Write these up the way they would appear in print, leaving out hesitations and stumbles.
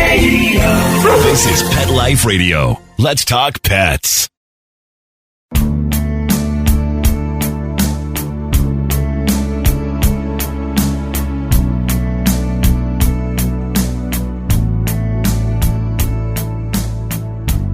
This is Pet Life Radio. Let's talk pets.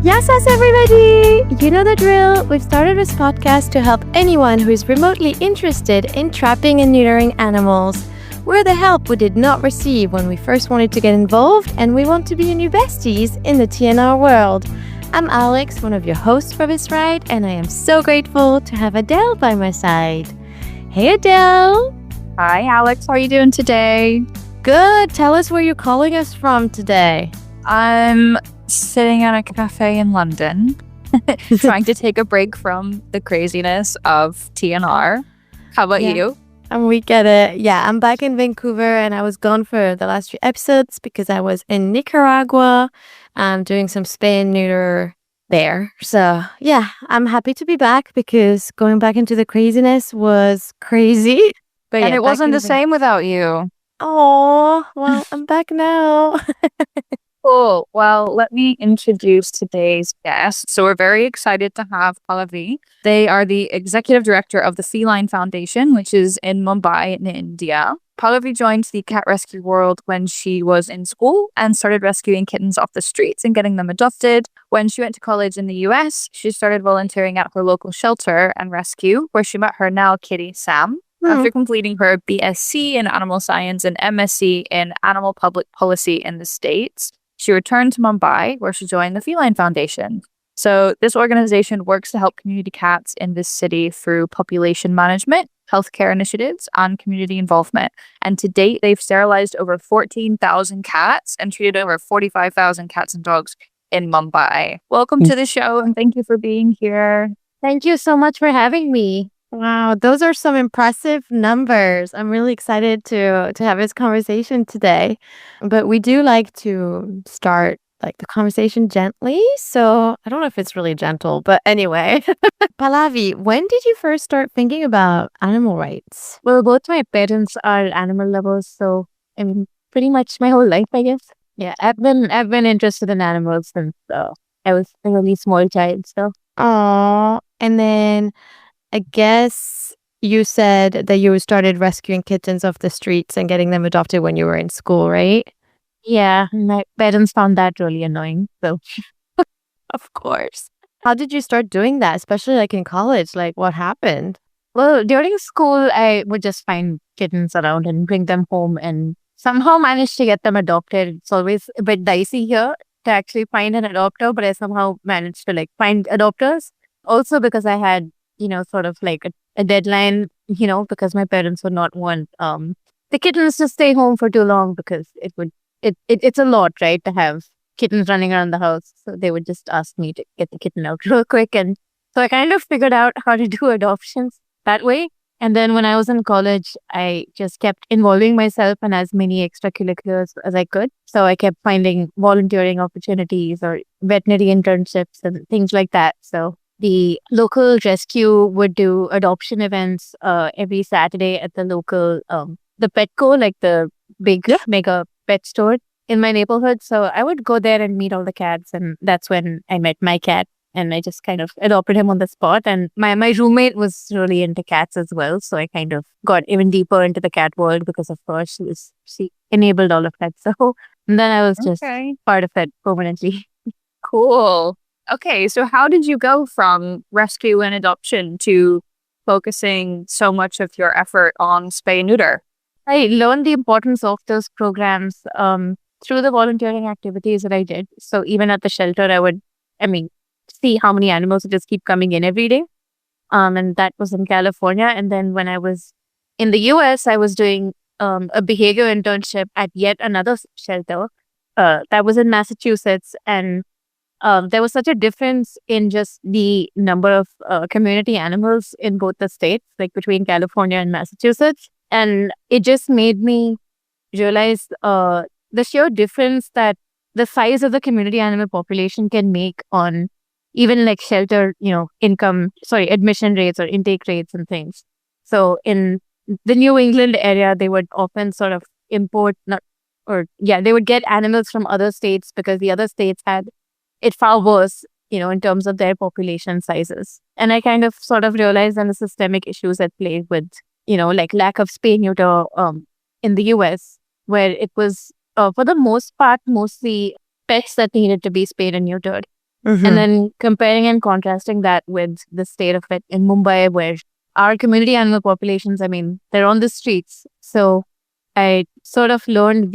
Yes, everybody! You know the drill. We've started this podcast to help anyone who is remotely interested in trapping and neutering animals. We're the help we did not receive when we first wanted to get involved, and we want to be your new besties in the TNR world. I'm Alex, one of your hosts for this ride, and I am so grateful to have Adele by my side. Hey, Adele! Hi, Alex. How are you doing today? Good. Tell us where you're calling us from today. I'm sitting at a cafe in London, trying to take a break from the craziness of TNR. How about you? And we get it. Yeah, I'm back in Vancouver, and I was gone for the last few episodes because I was in Nicaragua doing some spay and neuter there. So yeah, I'm happy to be back because going back into the craziness was crazy. But and it wasn't the same without you. Oh, well, I'm back now. Cool. Well, let me introduce today's guest. So we're very excited to have Pallavi. They are the executive director of the Feline Foundation, which is in Mumbai in India. Pallavi joined the cat rescue world when she was in school and started rescuing kittens off the streets and getting them adopted. When she went to college in the US, she started volunteering at her local shelter and rescue, where she met her now kitty, Sam. After completing her BSc in animal science and MSc in animal public policy in the States, she returned to Mumbai, where she joined the Feline Foundation. So this organization works to help community cats in this city through population management, healthcare initiatives, and community involvement. And to date, they've sterilized over 14,000 cats and treated over 45,000 cats and dogs in Mumbai. Welcome to the show, and thank you for being here. Thank you so much for having me. Wow, those are some impressive numbers. I'm really excited to have this conversation today. But we do like to start the conversation gently. So I don't know if it's really gentle, but anyway. Pallavi, when did you first start thinking about animal rights? Well, both my parents are animal lovers, so pretty much my whole life, I guess. Yeah, I've been interested in animals since I was a really small child. So. Oh, and then I guess you said that you started rescuing kittens off the streets and getting them adopted when you were in school, right? Yeah, my parents found that really annoying. So, of course. How did you start doing that, especially in college? What happened? Well, during school, I would just find kittens around and bring them home and somehow manage to get them adopted. It's always a bit dicey here to actually find an adopter, but I somehow managed to find adopters. Also because I had sort of a deadline, because my parents would not want the kittens to stay home for too long because it's a lot, right, to have kittens running around the house. So they would just ask me to get the kitten out real quick. And so I kind of figured out how to do adoptions that way. And then when I was in college, I just kept involving myself in as many extracurriculars as I could. So I kept finding volunteering opportunities or veterinary internships and things like that. So the local rescue would do adoption events every Saturday at the local, the Petco, the big mega pet store in my neighborhood. So I would go there and meet all the cats. And that's when I met my cat. And I just kind of adopted him on the spot. And my roommate was really into cats as well. So I kind of got even deeper into the cat world because, of course, she enabled all of that. So and then I was just part of it permanently. Cool. Okay, so how did you go from rescue and adoption to focusing so much of your effort on spay and neuter? I learned the importance of those programs through the volunteering activities that I did. So even at the shelter, I would, see how many animals just keep coming in every day. And that was in California. And then when I was in the US, I was doing a behavior internship at yet another shelter that was in Massachusetts. And there was such a difference in just the number of community animals in both the states, between California and Massachusetts. And it just made me realize the sheer difference that the size of the community animal population can make on even shelter, admission rates or intake rates and things. So in the New England area, they would often sort of import, not they would get animals from other states because the other states had it far worse, in terms of their population sizes. And I kind of sort of realized then the systemic issues at play with, like lack of spay neuter in the US, where it was, for the most part, mostly pets that needed to be spayed and neutered. Mm-hmm. And then comparing and contrasting that with the state of it in Mumbai, where our community animal populations, they're on the streets. So I sort of learned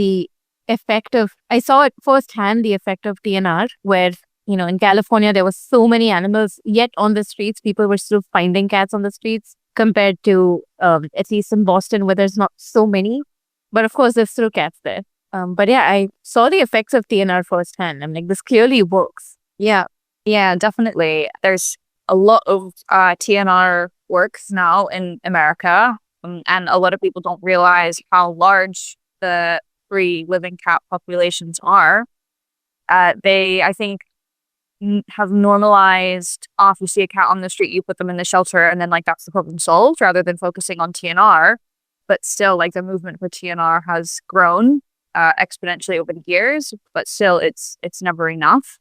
I saw it firsthand, the effect of TNR, where, in California, there were so many animals, yet on the streets, people were still finding cats on the streets compared to, at least in Boston, where there's not so many. But of course, there's still cats there. But yeah, I saw the effects of TNR firsthand. I'm like, this clearly works. Yeah, definitely. There's a lot of TNR works now in America, and a lot of people don't realize how large the free living cat populations are. They, I think, have normalized, if you see a cat on the street, you put them in the shelter, and then like that's the problem solved, rather than focusing on TNR. But still, like the movement for TNR has grown exponentially over the years, but still it's never enough.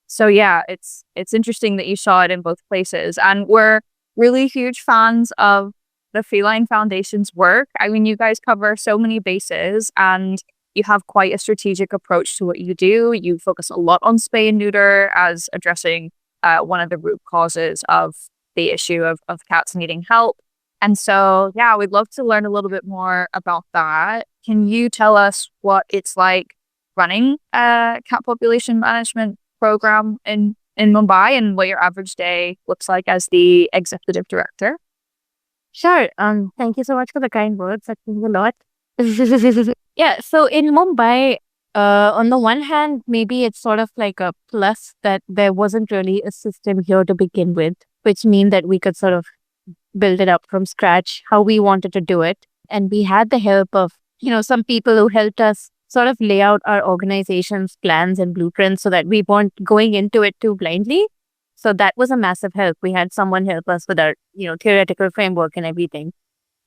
So yeah, it's interesting that you saw it in both places. And we're really huge fans of the Feline Foundation's work. You guys cover so many bases and you have quite a strategic approach to what you do. You focus a lot on spay and neuter as addressing one of the root causes of the issue of cats needing help. And so, yeah, we'd love to learn a little bit more about that. Can you tell us what it's like running a cat population management program in Mumbai and what your average day looks like as the executive director? Sure. Thank you so much for the kind words. That means a lot. Yeah. So in Mumbai, on the one hand, maybe it's sort of like a plus that there wasn't really a system here to begin with, which means that we could sort of build it up from scratch how we wanted to do it. And we had the help of, some people who helped us sort of lay out our organization's plans and blueprints so that we weren't going into it too blindly. So that was a massive help. We had someone help us with our, theoretical framework and everything.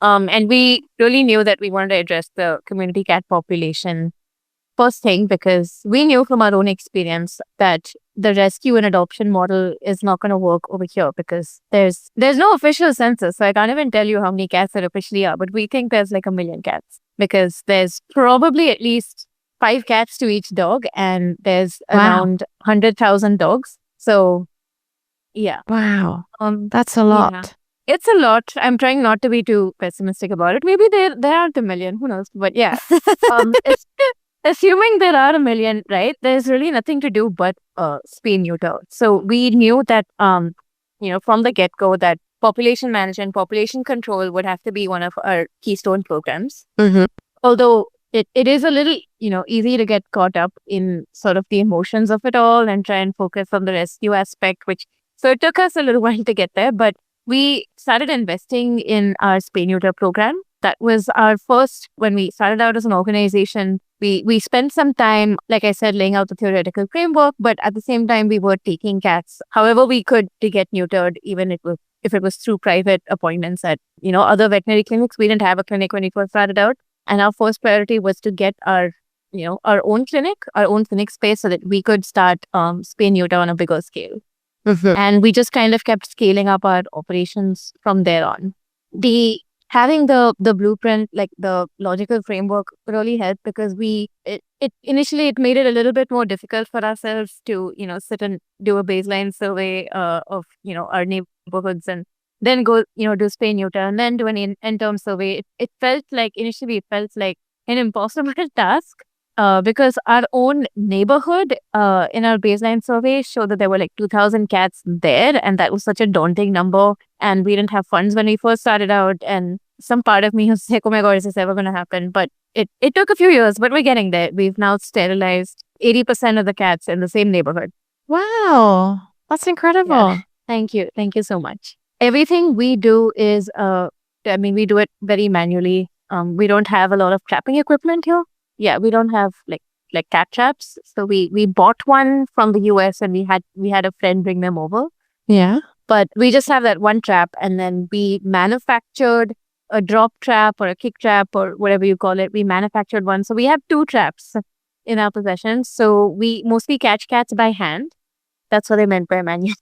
And we really knew that we wanted to address the community cat population first thing, because we knew from our own experience that the rescue and adoption model is not going to work over here because there's no official census. So I can't even tell you how many cats there officially are, but we think there's like 1 million cats because there's probably at least 5 cats to each dog and there's around 100,000 dogs. So yeah. Wow. That's a lot. Yeah. It's a lot. I'm trying not to be too pessimistic about it. Maybe there aren't 1 million. Who knows? But yeah, assuming there are 1 million, right? There's really nothing to do but spay neuter. So we knew that from the get-go that population management, population control would have to be one of our keystone programs. Mm-hmm. Although it is a little easy to get caught up in sort of the emotions of it all and try and focus on the rescue aspect, so it took us a little while to get there, but we started investing in our spay neuter program. That was our first, when we started out as an organization, we spent some time, like I said, laying out the theoretical framework, but at the same time, we were taking cats however we could to get neutered, even if it was through private appointments at, other veterinary clinics. We didn't have a clinic when we first started out. And our first priority was to get our own clinic space so that we could start spay neuter on a bigger scale. Mm-hmm. And we just kind of kept scaling up our operations from there on. Having the blueprint, like the logical framework, really helped because initially it made it a little bit more difficult for ourselves to, sit and do a baseline survey of, our neighborhoods and then go, do spay neuter and then do an in-term survey. Initially it felt like an impossible task. Because our own neighborhood in our baseline survey showed that there were like 2,000 cats there, and that was such a daunting number. And we didn't have funds when we first started out. And some part of me was like, oh my God, is this ever going to happen? But it took a few years, but we're getting there. We've now sterilized 80% of the cats in the same neighborhood. Wow, that's incredible. Yeah. Thank you. Thank you so much. Everything we do is, we do it very manually. We don't have a lot of trapping equipment here. Yeah, we don't have like cat traps. So we bought one from the US and we had a friend bring them over. Yeah. But we just have that one trap, and then we manufactured a drop trap or a kick trap or whatever you call it. We manufactured one. So we have 2 traps in our possession. So we mostly catch cats by hand. That's what I meant by manual.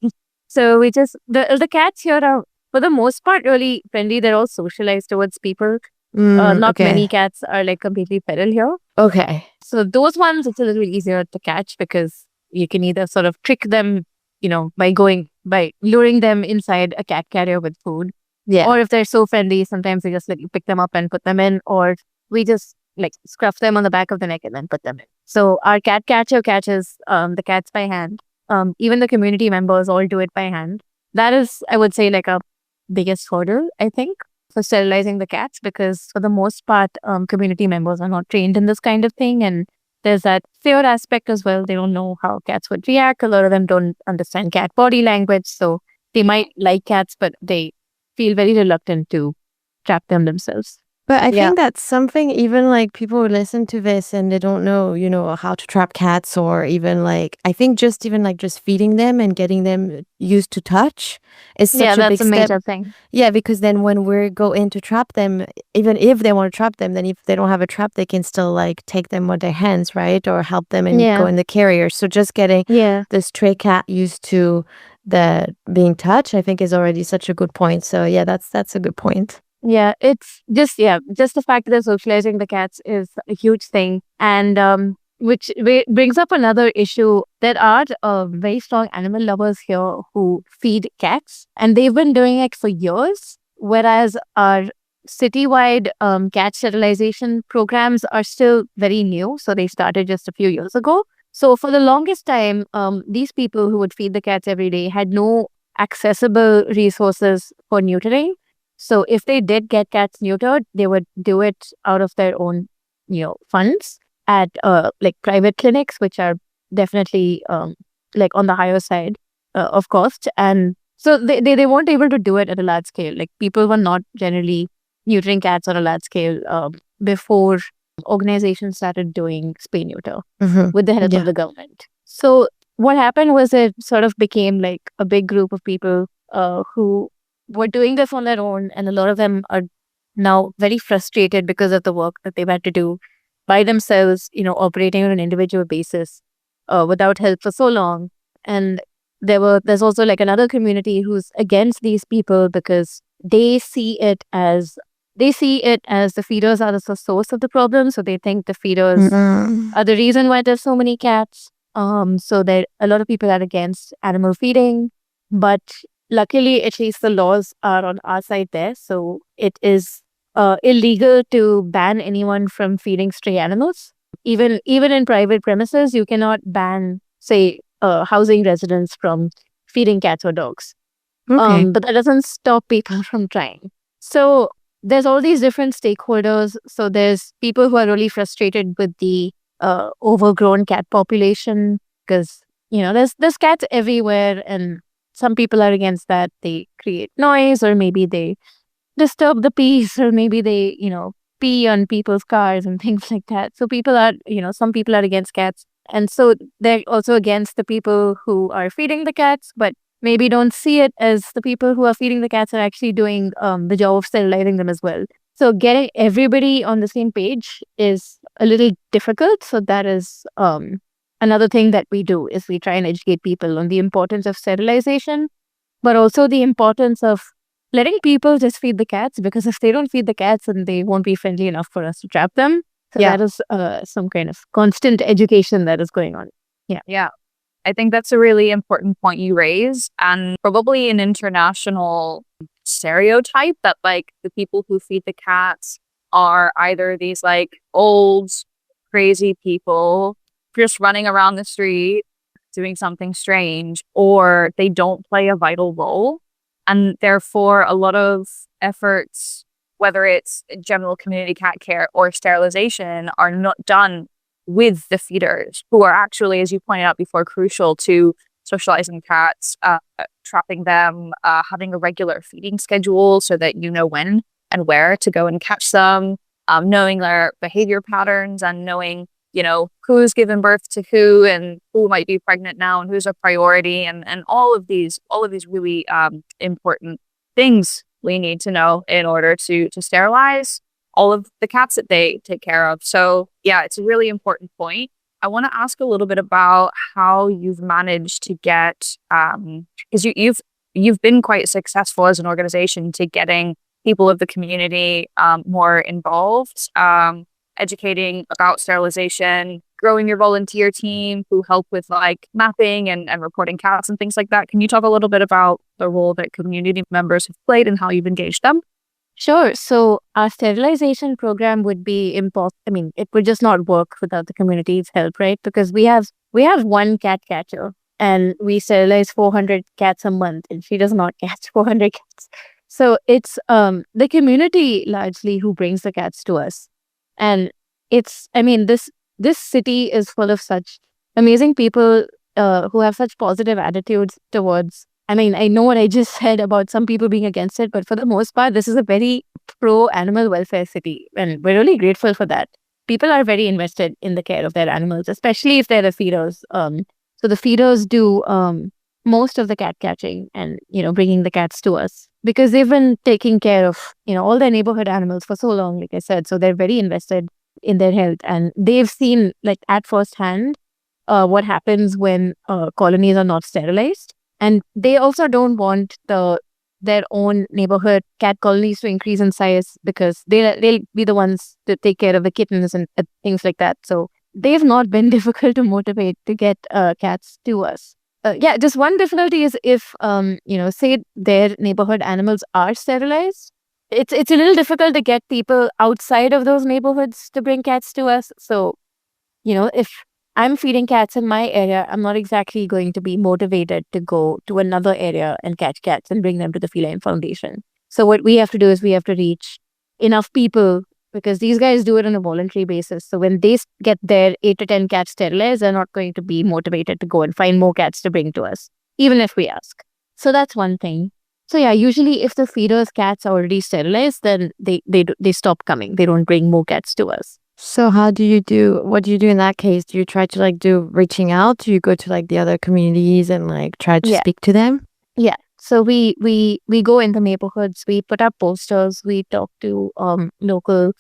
So we just, the cats here are, for the most part, really friendly. They're all socialized towards people. Not many cats are like completely feral here. Okay. So those ones, it's a little easier to catch because you can either sort of trick them, by luring them inside a cat carrier with food. Yeah. Or if they're so friendly, sometimes we just let you pick them up and put them in, or we just like scruff them on the back of the neck and then put them in. So our cat catcher catches the cats by hand. Even the community members all do it by hand. That is, I would say, like a biggest hurdle, I think, for sterilizing the cats, because for the most part, community members are not trained in this kind of thing. And there's that fear aspect as well. They don't know how cats would react. A lot of them don't understand cat body language. So they might like cats, but they feel very reluctant to trap them themselves. But I think that's something, even like people who listen to this and they don't know, how to trap cats, or even like, I think just feeding them and getting them used to touch is such a big step. Major thing. Yeah, because then when we go in to trap them, even if they want to trap them, then if they don't have a trap, they can still like take them with their hands, right? Or help them and go in the carrier. So just getting the stray cat used to the being touched, I think is already such a good point. So yeah, that's a good point. Yeah, it's just the fact that they're socializing the cats is a huge thing. And which brings up another issue. There are very strong animal lovers here who feed cats, and they've been doing it for years, whereas our citywide cat sterilization programs are still very new. So they started just a few years ago. So for the longest time, these people who would feed the cats every day had no accessible resources for neutering. So if they did get cats neutered, they would do it out of their own, funds at like private clinics, which are definitely like on the higher side of cost. And so they weren't able to do it at a large scale. Like people were not generally neutering cats on a large scale before organizations started doing spay neuter with the help of the government. So what happened was it sort of became like a big group of people who were doing this on their own, and a lot of them are now very frustrated because of the work that they've had to do by themselves, operating on an individual basis without help for so long. And there's also like another community who's against these people because they see it as the feeders are the source of the problem. So they think the feeders are the reason why there's so many cats. So a lot of people are against animal feeding, but luckily, at least the laws are on our side there. So it is illegal to ban anyone from feeding stray animals. Even in private premises, you cannot ban, say, housing residents from feeding cats or dogs. Okay. But that doesn't stop people from trying. So there's all these different stakeholders. So there's people who are really frustrated with the overgrown cat population because, there's cats everywhere, and some people are against that. They create noise, or maybe they disturb the peace, or maybe they, pee on people's cars and things like that. So some people are against cats. And so they're also against the people who are feeding the cats, but maybe don't see it as the people who are feeding the cats are actually doing the job of sterilizing them as well. So getting everybody on the same page is a little difficult. So that is another thing that we do, is we try and educate people on the importance of sterilization, but also the importance of letting people just feed the cats, because if they don't feed the cats, then they won't be friendly enough for us to trap them. So that is some kind of constant education that is going on. Yeah. I think that's a really important point you raise, and probably an international stereotype that like the people who feed the cats are either these like old, crazy people just running around the street doing something strange, or they don't play a vital role. And therefore, a lot of efforts, whether it's general community cat care or sterilization, are not done with the feeders, who are actually, as you pointed out before, crucial to socializing cats, trapping them, having a regular feeding schedule so that you know when and where to go and catch them, knowing their behavior patterns, and knowing, who's given birth to who and who might be pregnant now and who's a priority, and all of these really important things we need to know in order to sterilize all of the cats that they take care of. So yeah, it's a really important point. I want to ask a little bit about how you've managed to get, because you've been quite successful as an organization to getting people of the community more involved, educating about sterilization, growing your volunteer team who help with like mapping and reporting cats and things like that. Can you talk a little bit about the role that community members have played and how you've engaged them? Sure. So our sterilization program would be impossible. I mean, it would just not work without the community's help, right? Because we have one cat catcher and we sterilize 400 cats a month, and she does not catch 400 cats. So it's the community largely who brings the cats to us. And this city is full of such amazing people who have such positive attitudes towards. I mean, I know what I just said about some people being against it, but for the most part, this is a very pro-animal welfare city, and we're really grateful for that. People are very invested in the care of their animals, especially if they're the feeders. So the feeders do most of the cat catching and, bringing the cats to us because they've been taking care of, all their neighborhood animals for so long, like I said. So they're very invested in their health, and they've seen like at first hand what happens when colonies are not sterilized. And they also don't want their own neighborhood cat colonies to increase in size because they'll be the ones to take care of the kittens and things like that. So they've not been difficult to motivate to get cats to us. Just one difficulty is if, say their neighborhood animals are sterilized, it's a little difficult to get people outside of those neighborhoods to bring cats to us. So, if I'm feeding cats in my area, I'm not exactly going to be motivated to go to another area and catch cats and bring them to the Feline Foundation. So what we have to do is we have to reach enough people because these guys do it on a voluntary basis. So when they get their 8 to 10 cats sterilized, they're not going to be motivated to go and find more cats to bring to us, even if we ask. So that's one thing. So yeah, usually if the feeder's cats are already sterilized, then they stop coming. They don't bring more cats to us. So what do you do in that case? Do you try to do reaching out? Do you go to the other communities and try to speak to them? Yeah. So we go in the neighborhoods, we put up posters, we talk to local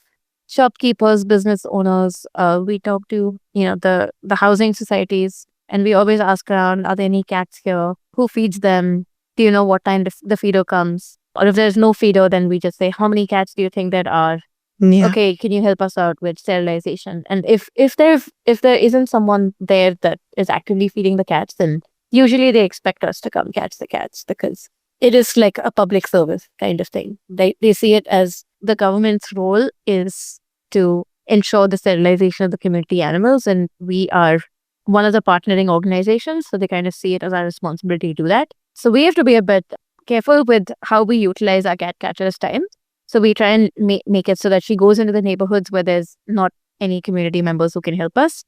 shopkeepers, business owners, we talk to, the housing societies, and we always ask around, are there any cats here? Who feeds them? Do you know what time the feeder comes? Or if there's no feeder, then we just say, how many cats do you think there are? Yeah. Okay, can you help us out with sterilization? And if there isn't someone there that is actively feeding the cats, then usually they expect us to come catch the cats because it is like a public service kind of thing. They see it as the government's role is to ensure the sterilization of the community animals, and we are one of the partnering organizations, so they kind of see it as our responsibility to do that. So we have to be a bit careful with how we utilize our cat catcher's time. So we try and make it so that she goes into the neighborhoods where there's not any community members who can help us.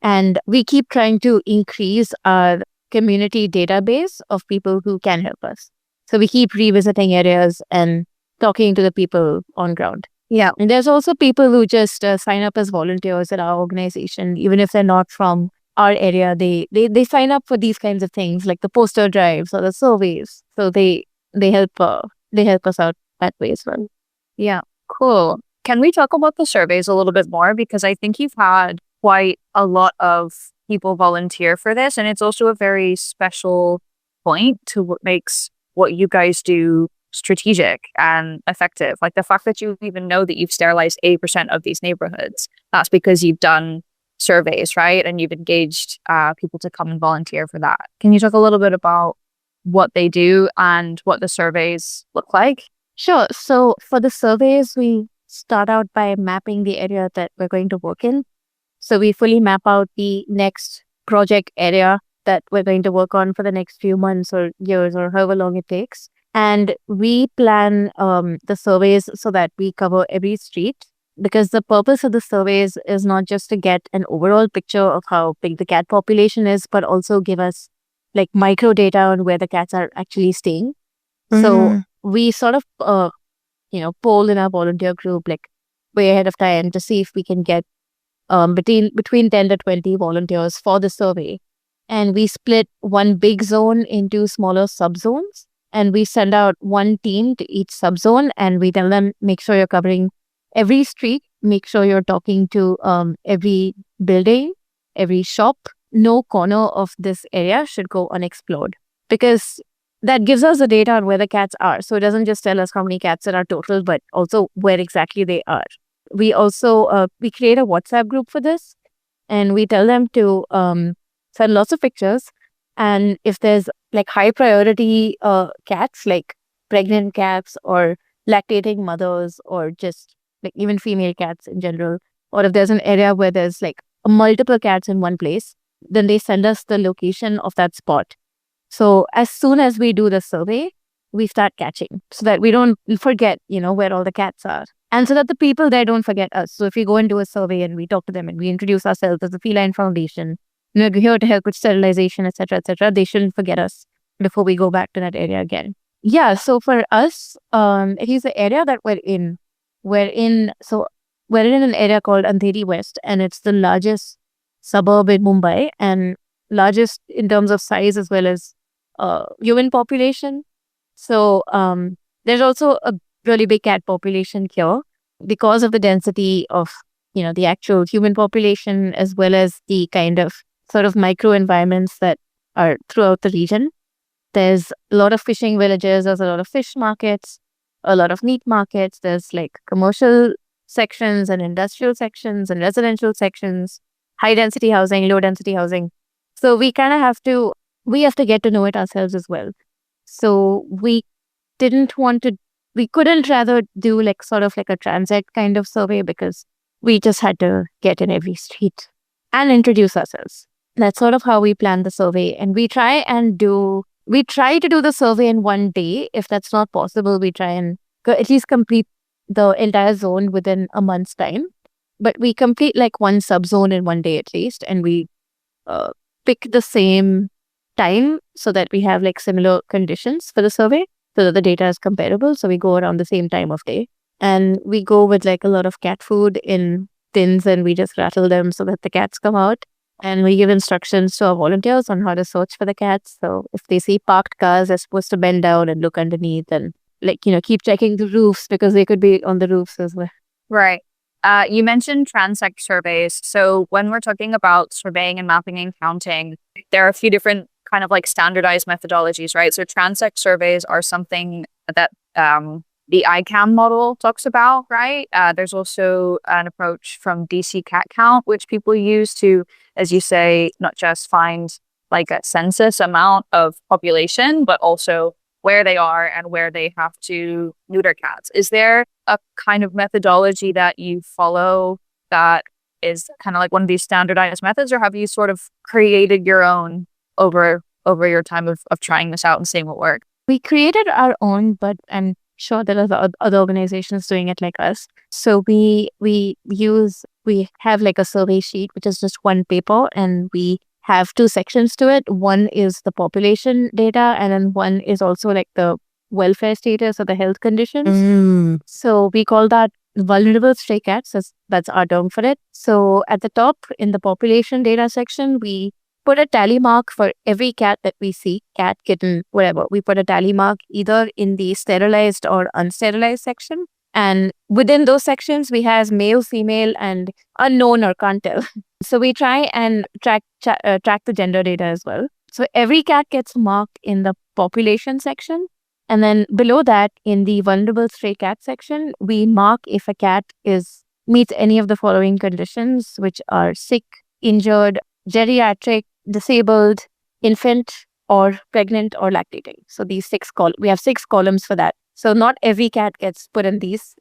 And we keep trying to increase our community database of people who can help us. So we keep revisiting areas and talking to the people on ground. Yeah. And there's also people who just sign up as volunteers at our organization, even if they're not from our area. They sign up for these kinds of things like the poster drives or the surveys. So they help us out that way as well. Yeah, cool. Can we talk about the surveys a little bit more? Because I think you've had quite a lot of people volunteer for this, and it's also a very special point to what makes what you guys do strategic and effective. Like the fact that you even know that you've sterilized 80% of these neighborhoods, that's because you've done surveys, right? And you've engaged people to come and volunteer for that. Can you talk a little bit about what they do and what the surveys look like? Sure. So for the surveys, we start out by mapping the area that we're going to work in. So we fully map out the next project area that we're going to work on for the next few months or years or however long it takes. And we plan the surveys so that we cover every street, because the purpose of the surveys is not just to get an overall picture of how big the cat population is, but also give us micro data on where the cats are actually staying. Mm-hmm. So we sort of, poll in our volunteer group way ahead of time to see if we can get between 10 to 20 volunteers for the survey. And we split one big zone into smaller subzones. and we send out one team to each subzone, and we tell them, make sure you're covering every street, make sure you're talking to every building, every shop. No corner of this area should go unexplored, because that gives us the data on where the cats are. So it doesn't just tell us how many cats there are total, but also where exactly they are. We also we create a WhatsApp group for this, and we tell them to send lots of pictures. And if there's like high priority cats, like pregnant cats or lactating mothers, or just like even female cats in general, or if there's an area where there's like multiple cats in one place, then they send us the location of that spot. So as soon as we do the survey, we start catching, so that we don't forget, where all the cats are. And so that the people there don't forget us. So if we go and do a survey and we talk to them and we introduce ourselves as the Feline Foundation, we're here to help with sterilization, etc., they shouldn't forget us before we go back to that area again. Yeah, so for us, it is the area that we're in. We're in an area called Andheri West, and it's the largest suburb in Mumbai, and largest in terms of size as well as human population. So there's also a really big cat population here because of the density of, the actual human population, as well as the kind of sort of micro environments that are throughout the region. There's a lot of fishing villages, there's a lot of fish markets, a lot of meat markets. There's like commercial sections and industrial sections and residential sections, high density housing, low density housing. So we kind of have to get to know it ourselves as well. So we couldn't rather do like sort of like a transit kind of survey, because we just had to get in every street and introduce ourselves. That's sort of how we plan the survey. And we try to do the survey in one day. If that's not possible, we try and at least complete the entire zone within a month's time. But we complete like one subzone in one day at least, and we pick the same time so that we have like similar conditions for the survey, so that the data is comparable. So we go around the same time of day, and we go with like a lot of cat food in tins, and we just rattle them so that the cats come out. And we give instructions to our volunteers on how to search for the cats. So if they see parked cars, they're supposed to bend down and look underneath, and keep checking the roofs, because they could be on the roofs as well. Right. You mentioned transect surveys. So when we're talking about surveying and mapping and counting, there are a few different kind of like standardized methodologies, right? So transect surveys are something that the ICAM model talks about, right? There's also an approach from DC cat count, which people use to, as you say, not just find like a census amount of population, but also where they are and where they have to neuter cats. Is there a kind of methodology that you follow that is kind of like one of these standardized methods, or have you sort of created your own over your time of trying this out and seeing what works? We created our own, but I'm sure there are other organizations doing it like us. So we have like a survey sheet, which is just one paper, and we have two sections to it. One is the population data, and then one is also like the welfare status or the health conditions. So we call that vulnerable stray cats. That's our term for it. So at the top in the population data section, we put a tally mark for every cat that we see, cat, kitten, whatever. We put a tally mark either in the sterilized or unsterilized section. And within those sections, we have male, female, and unknown or can't tell. So we try and track the gender data as well. So every cat gets marked in the population section. And then below that, in the vulnerable stray cat section, we mark if a cat meets any of the following conditions, which are sick, injured, geriatric, disabled, infant, or pregnant or lactating. So these we have 6 columns for that. So not every cat gets put in this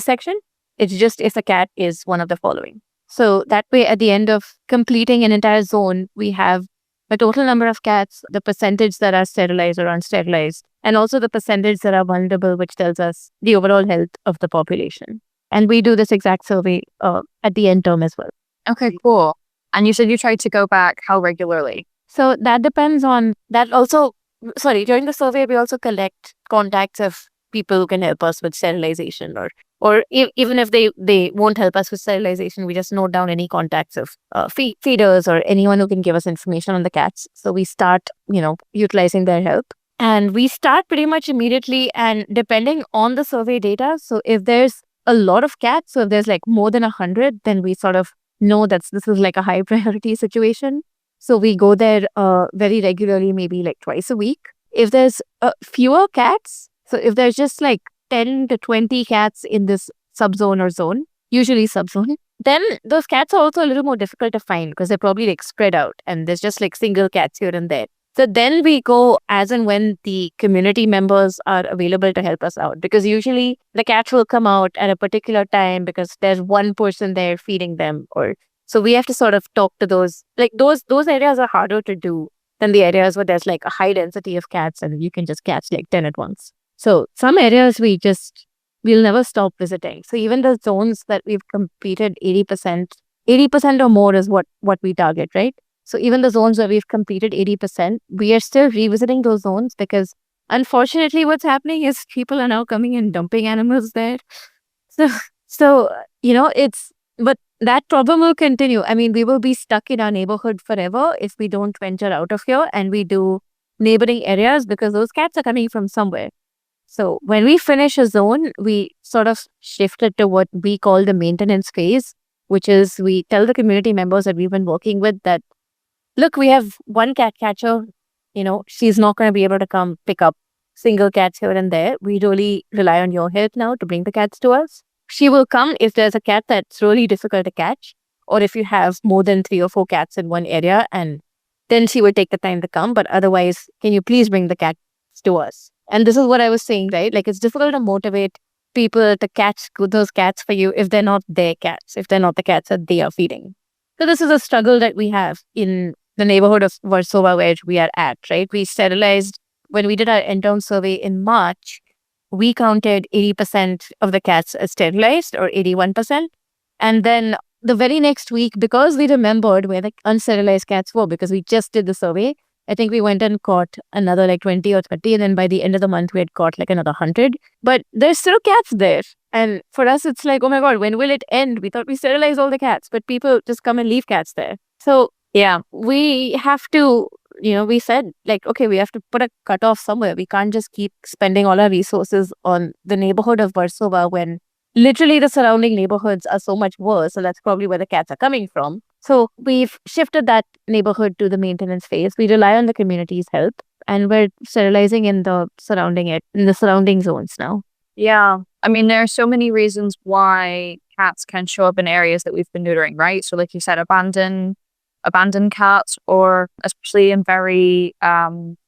section. It's just if a cat is one of the following. So that way, at the end of completing an entire zone, we have the total number of cats, the percentage that are sterilized or unsterilized, and also the percentage that are vulnerable, which tells us the overall health of the population. And we do this exact survey at the end term as well. Okay, cool. And you said you tried to go back how regularly? So that depends on that. Also, during the survey, we also collect contacts of people who can help us with sterilization, or even if they won't help us with sterilization, we just note down any contacts of feeders or anyone who can give us information on the cats. So we start, utilizing their help. And we start pretty much immediately, and depending on the survey data, so if there's a lot of cats, so if there's like more than 100, then we sort of know that this is like a high priority situation. So we go there very regularly, maybe like twice a week. If there's fewer cats, so if there's just like 10 to 20 cats in this subzone or zone, usually subzone, then those cats are also a little more difficult to find because they're probably like spread out and there's just like single cats here and there. So then we go as and when the community members are available to help us out, because usually the cats will come out at a particular time because there's one person there feeding them, or so we have to sort of talk to those. Like those areas are harder to do than the areas where there's like a high density of cats and you can just catch like 10 at once. So some areas we'll never stop visiting. So even the zones that we've completed 80% or more is what we target, right? So even the zones where we've completed 80%, we are still revisiting those zones because unfortunately what's happening is people are now coming and dumping animals there. So but that problem will continue. I mean, we will be stuck in our neighborhood forever if we don't venture out of here and we do neighboring areas because those cats are coming from somewhere. So when we finish a zone, we sort of shifted to what we call the maintenance phase, which is we tell the community members that we've been working with that, look, we have one cat catcher, she's not going to be able to come pick up single cats here and there. We really rely on your help now to bring the cats to us. She will come if there's a cat that's really difficult to catch, or if you have more than 3 or 4 cats in one area, and then she will take the time to come. But otherwise, can you please bring the cats to us? And this is what I was saying, right? Like, it's difficult to motivate people to catch those cats for you if they're not their cats, if they're not the cats that they are feeding. So this is a struggle that we have in the neighborhood of Warsaw where we are at, right? We sterilized, when we did our end-term survey in March, we counted 80% of the cats as sterilized, or 81%. And then the very next week, because we remembered where the unsterilized cats were, because we just did the survey, I think we went and caught another like 20 or 30. And then by the end of the month, we had caught like another 100. But there's still cats there. And for us, it's like, oh my God, when will it end? We thought we sterilized all the cats, but people just come and leave cats there. So yeah, we have to, we said like, okay, we have to put a cutoff somewhere. We can't just keep spending all our resources on the neighborhood of Warsaw when literally the surrounding neighborhoods are so much worse. So that's probably where the cats are coming from. So we've shifted that neighborhood to the maintenance phase. We rely on the community's help, and we're sterilizing in the surrounding zones now. Yeah. I mean, there are so many reasons why cats can show up in areas that we've been neutering, right? So like you said, abandoned cats, or especially in very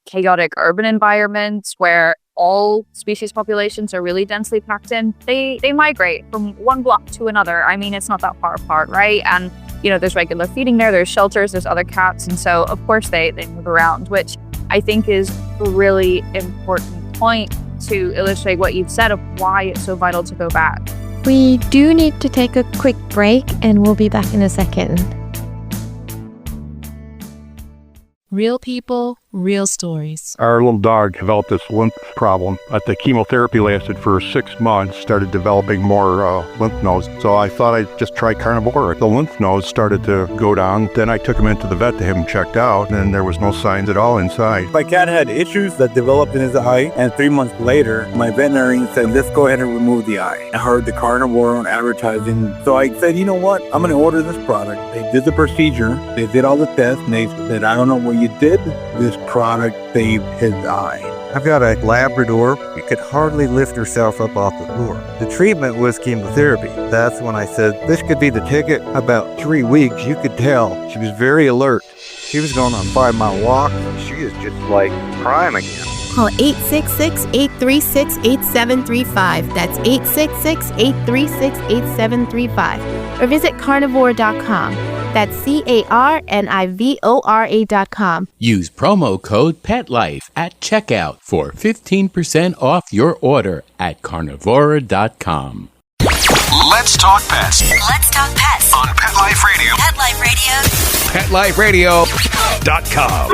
chaotic urban environments where all species populations are really densely packed in, they migrate from one block to another. I mean, it's not that far apart, right? And there's regular feeding there's shelters, there's other cats, and so of course they move around, which I think is a really important point to illustrate what you've said of why it's so vital to go back. We do need to take a quick break, and we'll be back in a second. Real people, real stories. Our little dog developed this lymph problem. The chemotherapy lasted for 6 months, started developing more lymph nodes. So I thought I'd just try carnivore. The lymph nodes started to go down. Then I took him into the vet to have him checked out, and there was no signs at all inside. My cat had issues that developed in his eye, and 3 months later, my veterinarian said, let's go ahead and remove the eye. I heard the carnivore on advertising, so I said, you know what? I'm going to order this product. They did the procedure, they did all the tests, and they said, I don't know what you did. This product saved his eye. I've got a Labrador. She could hardly lift herself up off the floor. The treatment was chemotherapy. That's when I said, this could be the ticket. About 3 weeks, you could tell. She was very alert. She was going on a 5-mile walk. She is just like prime again. Call 866-836-8735. That's 866-836-8735. Or visit carnivore.com. That's carnivora.com. Use promo code PETLIFE at checkout for 15% off your order at carnivora.com. Let's talk pets. Let's talk pets On Pet Life Radio. Pet Life Radio. PetLifeRadio.com.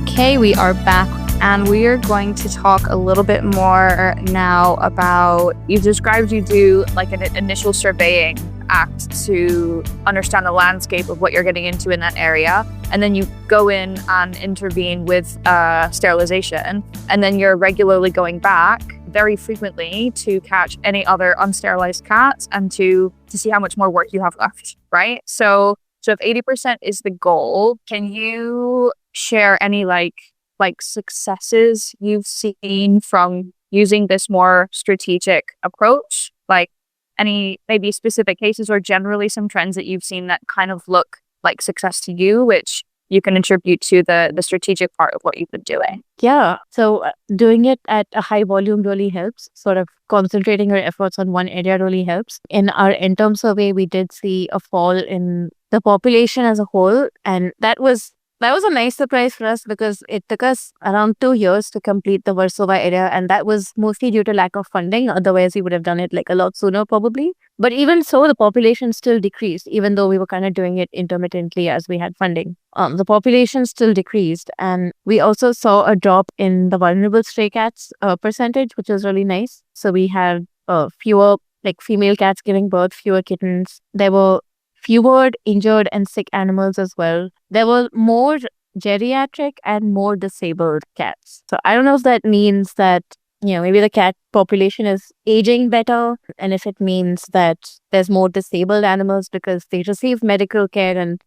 Okay, we are back, and we are going to talk a little bit more now about, you described you do like an initial surveying act to understand the landscape of what you're getting into in that area. And then you go in and intervene with sterilization. And then you're regularly going back very frequently to catch any other unsterilized cats and to see how much more work you have left, right? So if 80% is the goal, can you share any like successes you've seen from using this more strategic approach? Like any maybe specific cases or generally some trends that you've seen that kind of look like success to you, which you can attribute to the strategic part of what you've been doing? Yeah. So doing it at a high volume really helps. Sort of concentrating your efforts on one area really helps. In our interim survey, we did see a fall in the population as a whole. And that was a nice surprise for us because it took us around 2 years to complete the Warsaw area. And that was mostly due to lack of funding. Otherwise, we would have done it like a lot sooner probably. But even so, the population still decreased, even though we were kind of doing it intermittently as we had funding. The population still decreased. And we also saw a drop in the vulnerable stray cats percentage, which was really nice. So we had fewer like female cats giving birth, fewer kittens. There were fewer injured and sick animals as well. There were more geriatric and more disabled cats. So I don't know if that means that, maybe the cat population is aging better, and if it means that there's more disabled animals because they receive medical care and,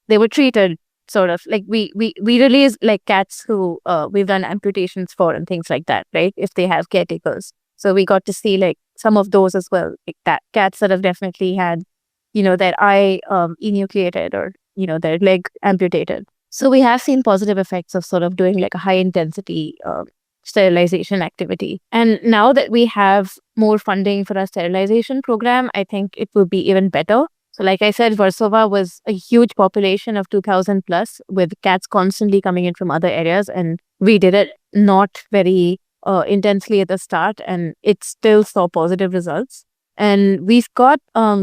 they were treated sort of like we release like cats who we've done amputations for and things like that, right? If they have caretakers. So we got to see like some of those as well, like that cats that have definitely had their eye enucleated or, their leg amputated. So we have seen positive effects of sort of doing like a high intensity sterilization activity. And now that we have more funding for our sterilization program, I think it will be even better. So like I said, Warsaw was a huge population of 2,000 plus with cats constantly coming in from other areas. And we did it not very intensely at the start, and it still saw positive results. And we've got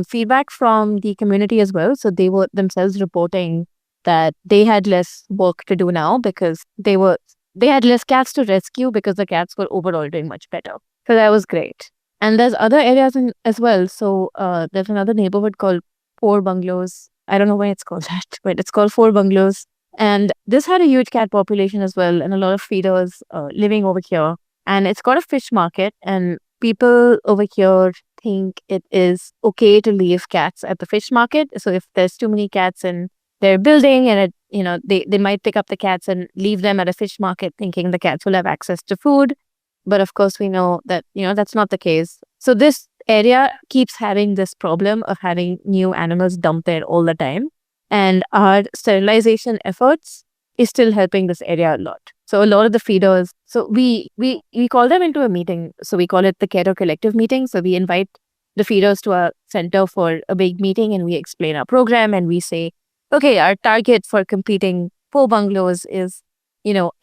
feedback from the community as well. So they were themselves reporting that they had less work to do now because they had less cats to rescue because the cats were overall doing much better. So that was great. And there's other areas as well. So there's another neighborhood called Four Bungalows. I don't know why it's called that, but it's called Four Bungalows. And this had a huge cat population as well and a lot of feeders living over here. And it's got a fish market, and people over here think it is okay to leave cats at the fish market. So if there's too many cats in their building and they might pick up the cats and leave them at a fish market thinking the cats will have access to food. But of course we know that, that's not the case. So this area keeps having this problem of having new animals dumped there all the time. And our sterilization efforts is still helping this area a lot. So a lot of the feeders, so we call them into a meeting. So we call it the Cater Collective meeting. So we invite the feeders to our center for a big meeting and we explain our program and we say, okay, our target for completing 4 bungalows is,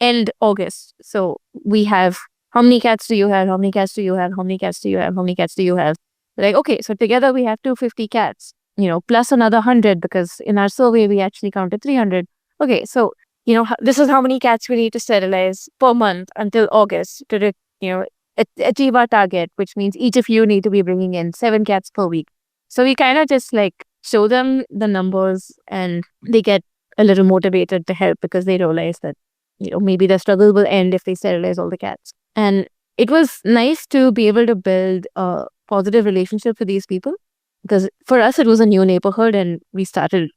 end August. So we have, how many cats do you have? How many cats do you have? How many cats do you have? How many cats do you have? We're like, okay, so together we have 250 cats, plus another 100 because in our survey we actually counted 300. Okay, so this is how many cats we need to sterilize per month until August to, achieve our target, which means each of you need to be bringing in 7 cats per week. So we kind of just like show them the numbers and they get a little motivated to help because they realize that, maybe the struggle will end if they sterilize all the cats. And it was nice to be able to build a positive relationship with these people because for us, it was a new neighborhood and we started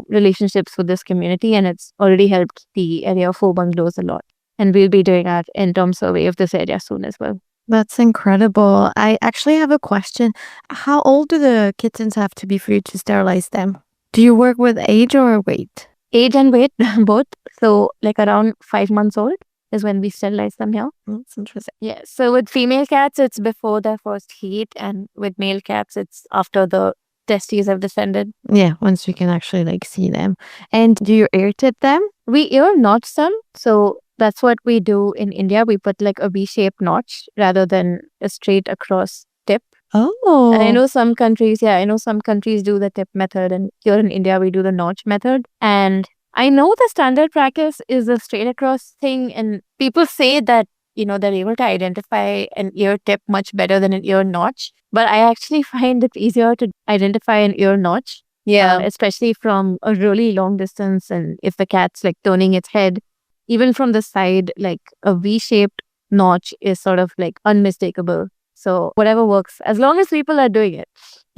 relationships with this community, and it's already helped the area of 4 bungalows a lot. And we'll be doing our end-term survey of this area soon as well. That's incredible. I actually have a question. How old do the kittens have to be for you to sterilize them? Do you work with age or weight? Age and weight, both. So like around 5 months old is when we sterilize them here. That's interesting. Yeah. So with female cats, it's before their first heat. And with male cats, it's after the testes have descended. Yeah, once you can actually see them. And do you ear tip them? We ear notch them. So that's what we do in India. We put like a V-shaped notch rather than a straight across tip. Oh. And I know some countries do the tip method. And here in India, we do the notch method. And I know the standard practice is the straight across thing. And people say that they're able to identify an ear tip much better than an ear notch. But I actually find it easier to identify an ear notch, especially from a really long distance. And if the cat's like turning its head, even from the side, like a V-shaped notch is sort of like unmistakable. So whatever works, as long as people are doing it.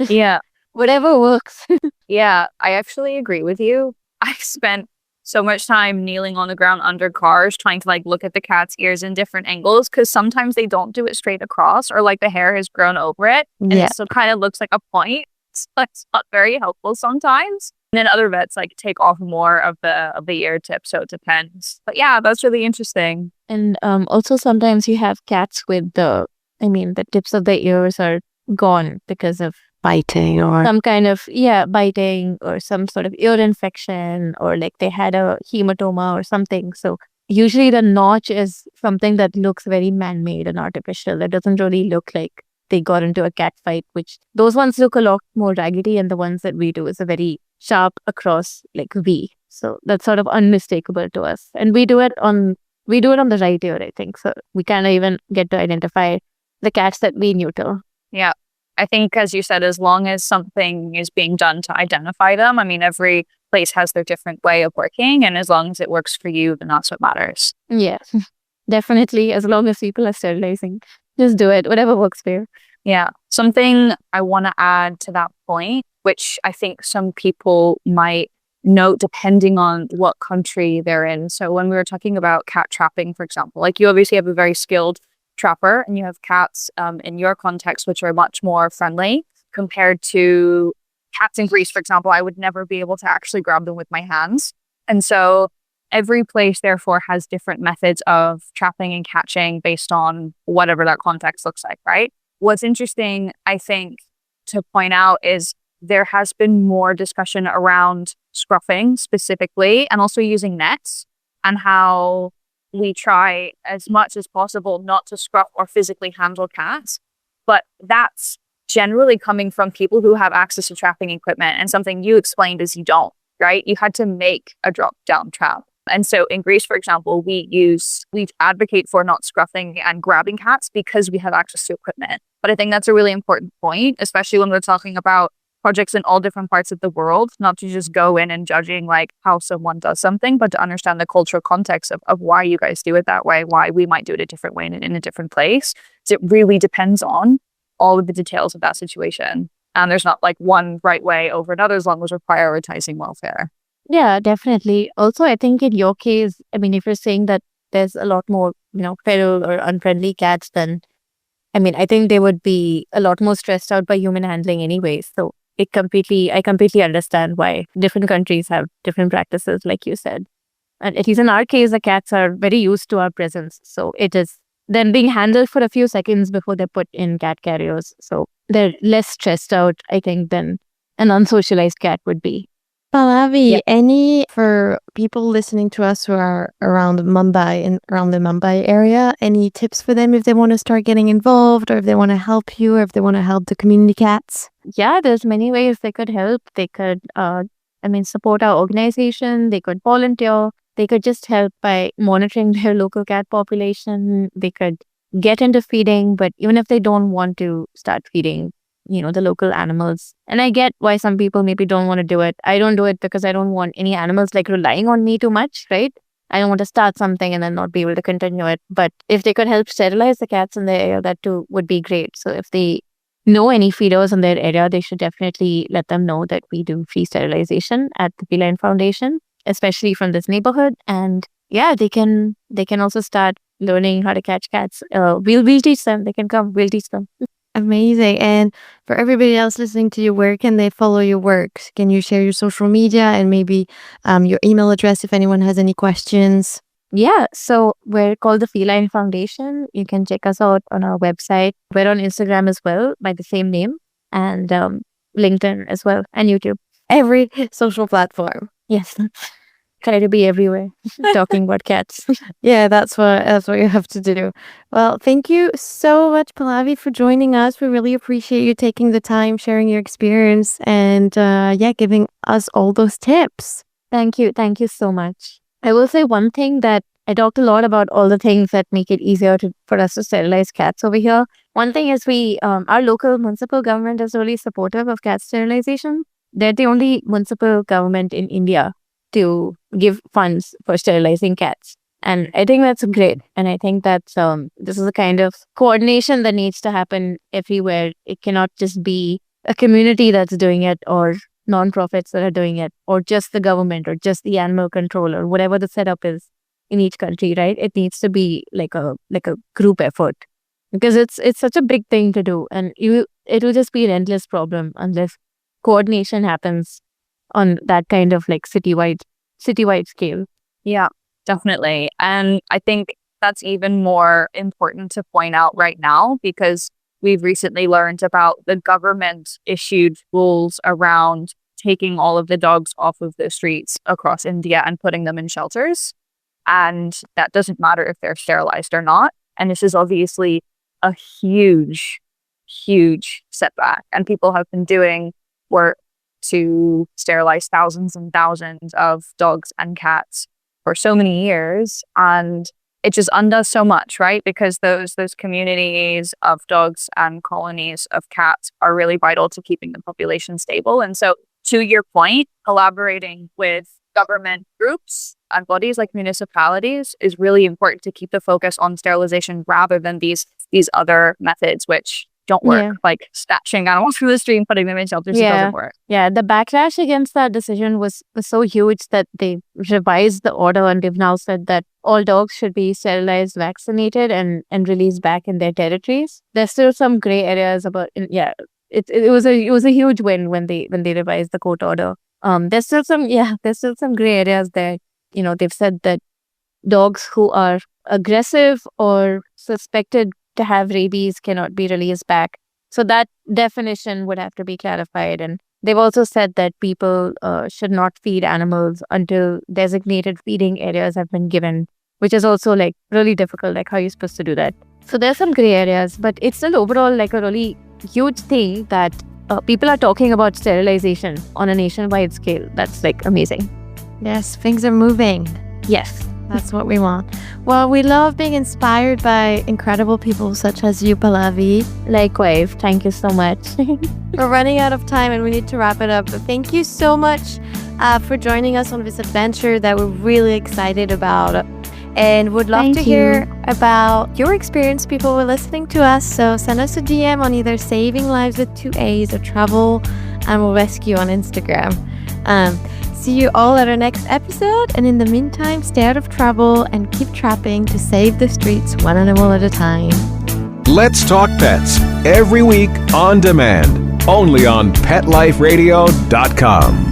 Yeah. Whatever works. Yeah, I actually agree with you. I spent so much time kneeling on the ground under cars trying to like look at the cat's ears in different angles because sometimes they don't do it straight across or like the hair has grown over it and it still kind of looks like a point. So it's not very helpful sometimes. And then other vets like take off more of the ear tip, so it depends. But yeah, that's really interesting. And also sometimes you have cats with the tips of the ears are gone because of biting or some kind of biting or some sort of ear infection, or like they had a hematoma or something. So usually the notch is something that looks very man-made and artificial. It doesn't really look like they got into a cat fight, which those ones look a lot more raggedy, and the ones that we do is a very sharp across like V. So that's sort of unmistakable to us. And we do it on the right ear, I think. So we kind of even get to identify the cats that we neuter. Yeah. I think, as you said, as long as something is being done to identify them, I mean, every place has their different way of working. And as long as it works for you, then that's what matters. Yeah, definitely. As long as people are sterilizing, just do it. Whatever works for you. Yeah. Something I want to add to that point, which I think some people might note depending on what country they're in. So when we were talking about cat trapping, for example, like you obviously have a very skilled trapper and you have cats in your context which are much more friendly compared to cats in Greece, for example. I would never be able to actually grab them with my hands. And so every place therefore has different methods of trapping and catching based on whatever that context looks like, right? What's interesting, I think, to point out is there has been more discussion around scruffing specifically and also using nets, and how we try as much as possible not to scruff or physically handle cats. But that's generally coming from people who have access to trapping equipment. And something you explained is you don't, right? You had to make a drop down trap. And so in Greece, for example, we advocate for not scruffing and grabbing cats because we have access to equipment. But I think that's a really important point, especially when we're talking about projects in all different parts of the world, not to just go in and judging like how someone does something, but to understand the cultural context of why you guys do it that way, why we might do it a different way in a different place. So it really depends on all of the details of that situation. And there's not like one right way over another as long as we're prioritizing welfare. Yeah, definitely. Also, I think in your case, I mean, if you're saying that there's a lot more, feral or unfriendly cats, then I think they would be a lot more stressed out by human handling anyway. So I completely understand why different countries have different practices, like you said. And at least in our case, the cats are very used to our presence. So it is then being handled for a few seconds before they're put in cat carriers. So they're less stressed out, I think, than an unsocialized cat would be. Pallavi, any for people listening to us who are around Mumbai and around the Mumbai area, any tips for them if they want to start getting involved, or if they want to help you, or if they want to help the community cats? Yeah, there's many ways they could help. They could, support our organization. They could volunteer. They could just help by monitoring their local cat population. They could get into feeding, but even if they don't want to start feeding, the local animals. And I get why some people maybe don't want to do it. I don't do it because I don't want any animals like relying on me too much, right? I don't want to start something and then not be able to continue it. But if they could help sterilize the cats in their area, that too would be great. So if they know any feeders in their area, they should definitely let them know that we do free sterilization at the Feline Foundation, especially from this neighborhood. And yeah, they can also start learning how to catch cats. We'll teach them. They can come. We'll teach them. Amazing. And for everybody else listening to you, where can they follow your work? Can you share your social media and maybe your email address if anyone has any questions? Yeah, so we're called the Feline Foundation. You can check us out on our website. We're on Instagram as well by the same name, and LinkedIn as well, and YouTube. Every social platform. Yes. Try to be everywhere talking about cats. Yeah, that's what you have to do. Well, thank you so much, Pallavi, for joining us. We really appreciate you taking the time, sharing your experience, and giving us all those tips. Thank you so much. I will say one thing that I talked a lot about all the things that make it easier for us to sterilize cats over here. One thing is our local municipal government is really supportive of cat sterilization. They're the only municipal government in India to give funds for sterilizing cats. And I think that's great. And I think that this is the kind of coordination that needs to happen everywhere. It cannot just be a community that's doing it, or non-profits that are doing it, or just the government, or just the animal control, or whatever the setup is in each country, right? It needs to be like a group effort, because it's such a big thing to do, and it will just be an endless problem unless coordination happens on that kind of like citywide scale. Yeah, definitely. And I think that's even more important to point out right now, because we've recently learned about the government issued rules around taking all of the dogs off of the streets across India and putting them in shelters. And that doesn't matter if they're sterilized or not. And this is obviously a huge, huge setback. And people have been doing work to sterilize thousands and thousands of dogs and cats for so many years. And it just undoes so much, right? Because those communities of dogs and colonies of cats are really vital to keeping the population stable. And so, to your point, collaborating with government groups and bodies like municipalities is really important to keep the focus on sterilization rather than these other methods which don't work, like snatching animals from the street and putting them in shelters. It doesn't work. Yeah, the backlash against that decision was so huge that they revised the order, and they've now said that all dogs should be sterilized, vaccinated, and released back in their territories. There's still some gray areas about it was a huge win when they revised the court order. There's still some gray areas there. You know, they've said that dogs who are aggressive or suspected to have rabies cannot be released back. So that definition would have to be clarified. And they've also said that people should not feed animals until designated feeding areas have been given, which is also like really difficult. Like, how are you supposed to do that? So there's some gray areas, but it's still overall like a really huge thing that people are talking about sterilization on a nationwide scale. That's like amazing. Yes, things are moving. Yes. That's what we want. Well, we love being inspired by incredible people such as you, Pallavi. Likewise. Thank you so much. We're running out of time and we need to wrap it up. But thank you so much for joining us on this adventure that we're really excited about. And would love to hear about your experience, people who are listening to us. So send us a DM on either Saving Lives with 2 A's or Travel Animal Rescue on Instagram. See you all at our next episode, and in the meantime, stay out of trouble and keep trapping to save the streets one animal at a time. Let's Talk Pets, every week on demand, only on PetLifeRadio.com.